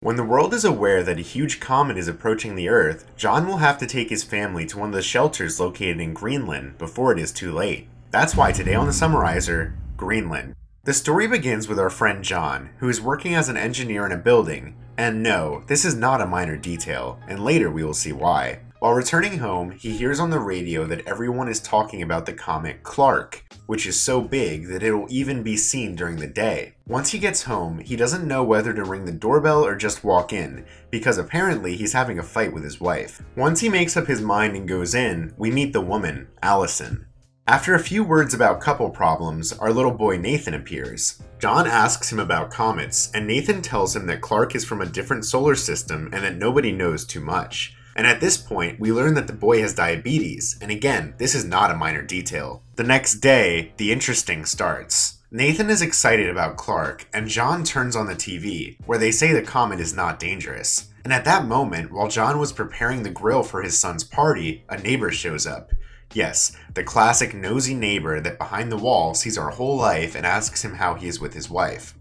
When the world is aware that a huge comet is approaching the Earth, John will have to take his family to one of the shelters located in Greenland before it is too late. That's why today on the Summarizer, Greenland. The story begins with our friend John, who is working as an engineer in a building, and no, this is not a minor detail, and later we will see why. While returning home, he hears on the radio that everyone is talking about the comet Clark, which is so big that it will even be seen during the day. Once he gets home, he doesn't know whether to ring the doorbell or just walk in, because apparently he's having a fight with his wife. Once he makes up his mind and goes in, we meet the woman, Allison. After a few words about couple problems, our little boy Nathan appears. John asks him about comets, and Nathan tells him that Clark is from a different solar system and that nobody knows too much. And at this point, we learn that the boy has diabetes, and again, this is not a minor detail. The next day, the interesting starts. Nathan is excited about Clark, and John turns on the TV, where they say the comet is not dangerous. And at that moment, while John was preparing the grill for his son's party, a neighbor shows up. Yes, the classic nosy neighbor that behind the wall sees our whole life and asks him how he is with his wife.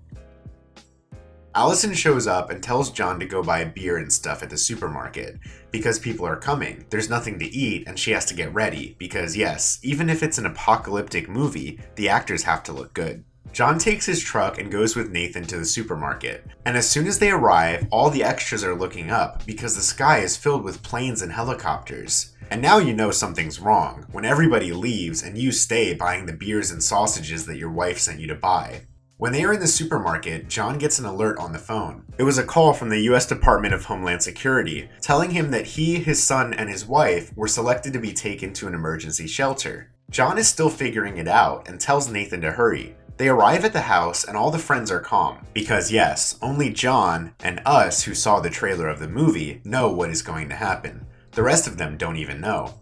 Allison shows up and tells John to go buy beer and stuff at the supermarket, because people are coming, there's nothing to eat, and she has to get ready, because yes, even if it's an apocalyptic movie, the actors have to look good. John takes his truck and goes with Nathan to the supermarket, and as soon as they arrive, all the extras are looking up, because the sky is filled with planes and helicopters. And now you know something's wrong, when everybody leaves and you stay buying the beers and sausages that your wife sent you to buy. When they are in the supermarket, John gets an alert on the phone. It was a call from the US Department of Homeland Security, telling him that he, his son, and his wife were selected to be taken to an emergency shelter. John is still figuring it out and tells Nathan to hurry. They arrive at the house and all the friends are calm, because yes, only John and us who saw the trailer of the movie know what is going to happen. The rest of them don't even know.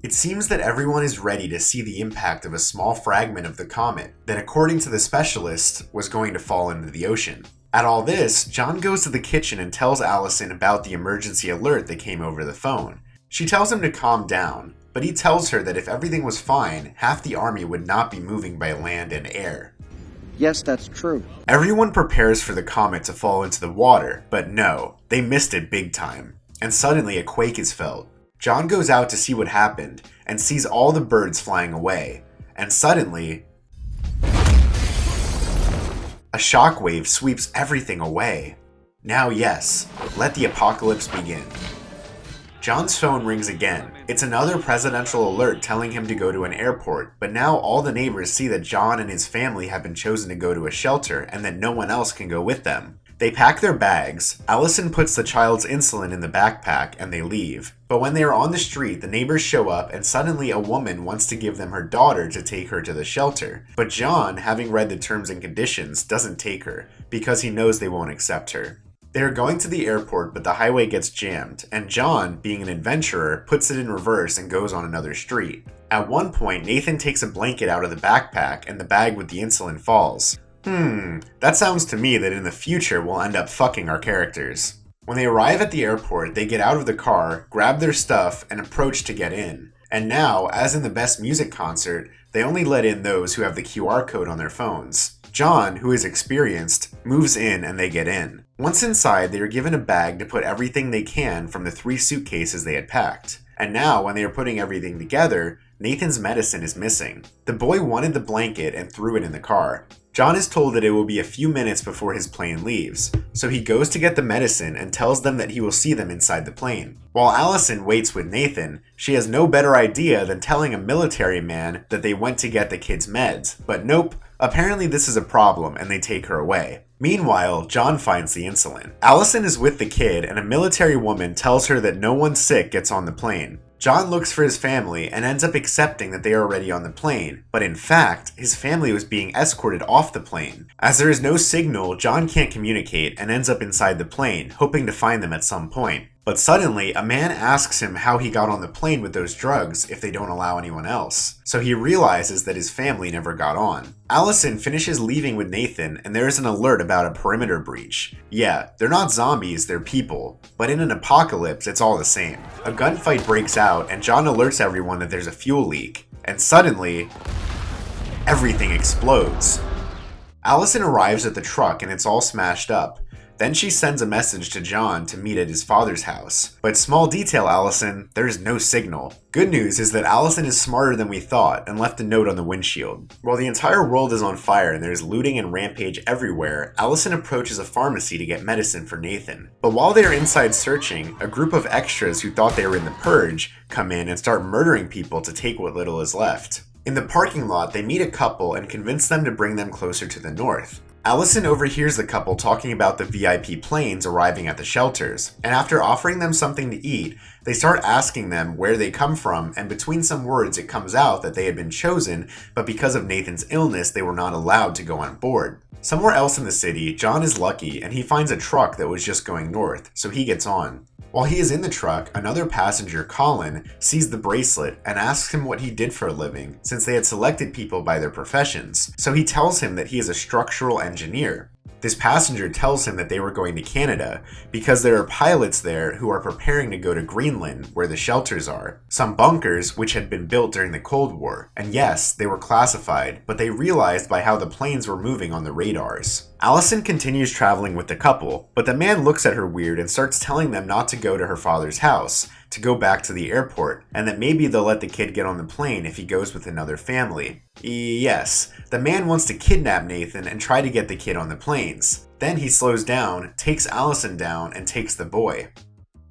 It seems that everyone is ready to see the impact of a small fragment of the comet that, according to the specialists, was going to fall into the ocean. At all this, John goes to the kitchen and tells Allison about the emergency alert that came over the phone. She tells him to calm down, but he tells her that if everything was fine, half the army would not be moving by land and air. Yes, that's true. Everyone prepares for the comet to fall into the water, but no, they missed it big time. And suddenly a quake is felt. John goes out to see what happened and sees all the birds flying away, and suddenly a shockwave sweeps everything away. Now yes, let the apocalypse begin. John's phone rings again. It's another presidential alert telling him to go to an airport, but now all the neighbors see that John and his family have been chosen to go to a shelter and that no one else can go with them. They pack their bags, Allison puts the child's insulin in the backpack, and they leave. But when they are on the street, the neighbors show up and suddenly a woman wants to give them her daughter to take her to the shelter. But John, having read the terms and conditions, doesn't take her, because he knows they won't accept her. They are going to the airport, but the highway gets jammed, and John, being an adventurer, puts it in reverse and goes on another street. At one point, Nathan takes a blanket out of the backpack and the bag with the insulin falls. That sounds to me that in the future we'll end up fucking our characters. When they arrive at the airport, they get out of the car, grab their stuff, and approach to get in. And now, as in the Best Music concert, they only let in those who have the QR code on their phones. John, who is experienced, moves in and they get in. Once inside, they are given a bag to put everything they can from the 3 suitcases they had packed. And now, when they are putting everything together, Nathan's medicine is missing. The boy wanted the blanket and threw it in the car. John is told that it will be a few minutes before his plane leaves, so he goes to get the medicine and tells them that he will see them inside the plane. While Allison waits with Nathan, she has no better idea than telling a military man that they went to get the kid's meds, but nope, apparently this is a problem and they take her away. Meanwhile, John finds the insulin. Allison is with the kid and a military woman tells her that no one sick gets on the plane. John looks for his family and ends up accepting that they are already on the plane, but in fact, his family was being escorted off the plane. As there is no signal, John can't communicate and ends up inside the plane, hoping to find them at some point. But suddenly, a man asks him how he got on the plane with those drugs if they don't allow anyone else. So he realizes that his family never got on. Allison finishes leaving with Nathan and there is an alert about a perimeter breach. Yeah, they're not zombies, they're people. But in an apocalypse, it's all the same. A gunfight breaks out and John alerts everyone that there's a fuel leak. And suddenly, everything explodes. Allison arrives at the truck and it's all smashed up. Then she sends a message to John to meet at his father's house. But small detail, Allison, there's no signal. Good news is that Allison is smarter than we thought and left a note on the windshield. While the entire world is on fire and there's looting and rampage everywhere, Allison approaches a pharmacy to get medicine for Nathan. But while they are inside searching, a group of extras who thought they were in the purge come in and start murdering people to take what little is left. In the parking lot, they meet a couple and convince them to bring them closer to the north. Allison overhears the couple talking about the VIP planes arriving at the shelters, and after offering them something to eat, they start asking them where they come from, and between some words it comes out that they had been chosen, but because of Nathan's illness they were not allowed to go on board. Somewhere else in the city, John is lucky and he finds a truck that was just going north, so he gets on. While he is in the truck, another passenger, Colin, sees the bracelet and asks him what he did for a living, since they had selected people by their professions, so he tells him that he is a structural engineer. This passenger tells him that they were going to Canada because there are pilots there who are preparing to go to Greenland, where the shelters are. Some bunkers which had been built during the Cold War. And yes, they were classified, but they realized by how the planes were moving on the radars. Allison continues traveling with the couple, but the man looks at her weird and starts telling them not to go to her father's house, to go back to the airport, and that maybe they'll let the kid get on the plane if he goes with another family. Yes, the man wants to kidnap Nathan and try to get the kid on the planes. Then he slows down, takes Allison down, and takes the boy.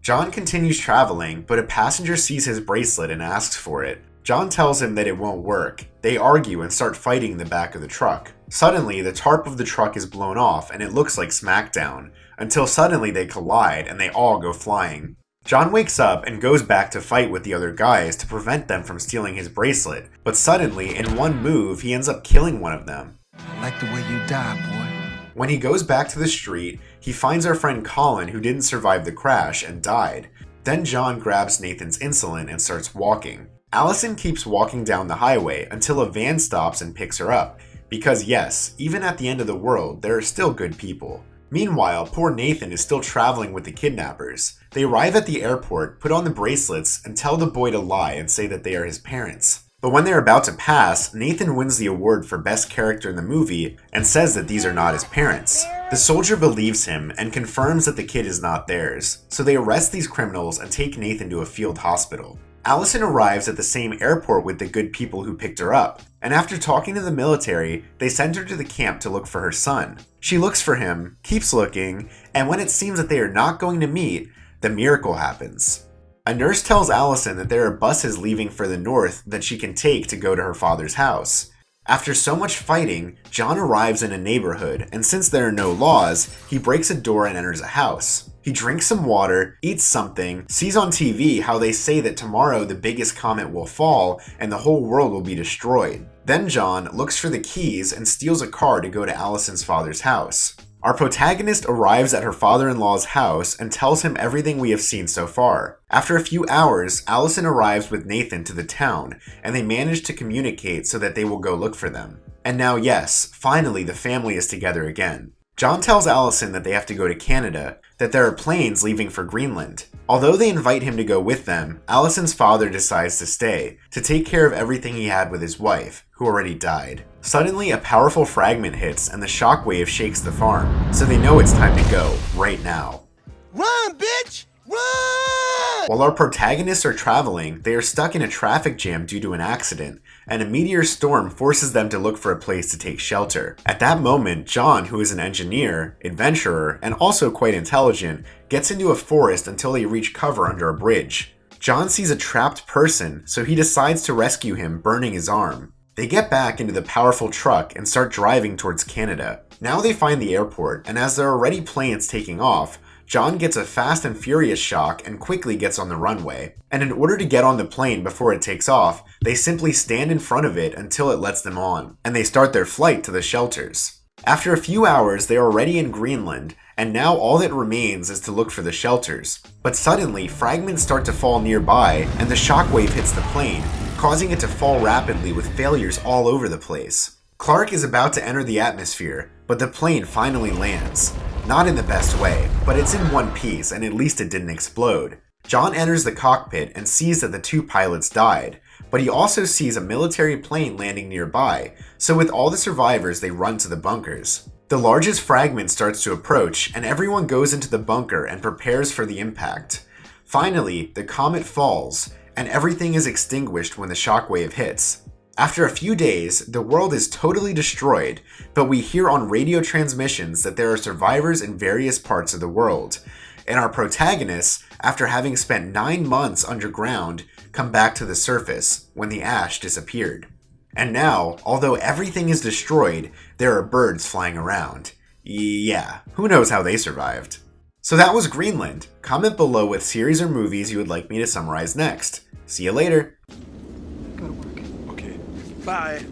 John continues traveling, but a passenger sees his bracelet and asks for it. John tells him that it won't work. They argue and start fighting in the back of the truck. Suddenly, the tarp of the truck is blown off and it looks like Smackdown, until suddenly they collide and they all go flying. John wakes up and goes back to fight with the other guys to prevent them from stealing his bracelet, but suddenly, in one move, he ends up killing one of them. I like the way you die, boy. When he goes back to the street, he finds our friend Colin, who didn't survive the crash and died. Then John grabs Nathan's insulin and starts walking. Allison keeps walking down the highway until a van stops and picks her up, because yes, even at the end of the world, there are still good people. Meanwhile, poor Nathan is still traveling with the kidnappers. They arrive at the airport, put on the bracelets, and tell the boy to lie and say that they are his parents. But when they're about to pass, Nathan wins the award for best character in the movie and says that these are not his parents. The soldier believes him and confirms that the kid is not theirs, so they arrest these criminals and take Nathan to a field hospital. Allison arrives at the same airport with the good people who picked her up, and after talking to the military, they send her to the camp to look for her son. She looks for him, keeps looking, and when it seems that they are not going to meet, the miracle happens. A nurse tells Allison that there are buses leaving for the north that she can take to go to her father's house. After so much fighting, John arrives in a neighborhood, and since there are no laws, he breaks a door and enters a house. He drinks some water, eats something, sees on TV how they say that tomorrow the biggest comet will fall and the whole world will be destroyed. Then John looks for the keys and steals a car to go to Allison's father's house. Our protagonist arrives at her father-in-law's house and tells him everything we have seen so far. After a few hours, Allison arrives with Nathan to the town, and they manage to communicate so that they will go look for them. And now yes, finally the family is together again. John tells Allison that they have to go to Canada, that there are planes leaving for Greenland. Although they invite him to go with them, Allison's father decides to stay, to take care of everything he had with his wife, who already died. Suddenly, a powerful fragment hits and the shockwave shakes the farm, so they know it's time to go, right now. Run, bitch! Run! While our protagonists are traveling, they are stuck in a traffic jam due to an accident, and a meteor storm forces them to look for a place to take shelter. At that moment, John, who is an engineer, adventurer, and also quite intelligent, gets into a forest until they reach cover under a bridge. John sees a trapped person, so he decides to rescue him, burning his arm. They get back into the powerful truck and start driving towards Canada. Now they find the airport, and as there are already planes taking off, John gets a fast and furious shock and quickly gets on the runway. And in order to get on the plane before it takes off, they simply stand in front of it until it lets them on, and they start their flight to the shelters. After a few hours, they are already in Greenland, and now all that remains is to look for the shelters. But suddenly, fragments start to fall nearby, and the shockwave hits the plane, causing it to fall rapidly with failures all over the place. Clark is about to enter the atmosphere, but the plane finally lands. Not in the best way, but it's in one piece and at least it didn't explode. John enters the cockpit and sees that the two pilots died, but he also sees a military plane landing nearby, so with all the survivors they run to the bunkers. The largest fragment starts to approach, and everyone goes into the bunker and prepares for the impact. Finally, the comet falls, and everything is extinguished when the shockwave hits. After a few days, the world is totally destroyed, but we hear on radio transmissions that there are survivors in various parts of the world. And our protagonists, after having spent 9 months underground, come back to the surface when the ash disappeared. And now, although everything is destroyed, there are birds flying around. Yeah, who knows how they survived? So that was Greenland. Comment below what series or movies you would like me to summarize next. See you later! Okay. Bye.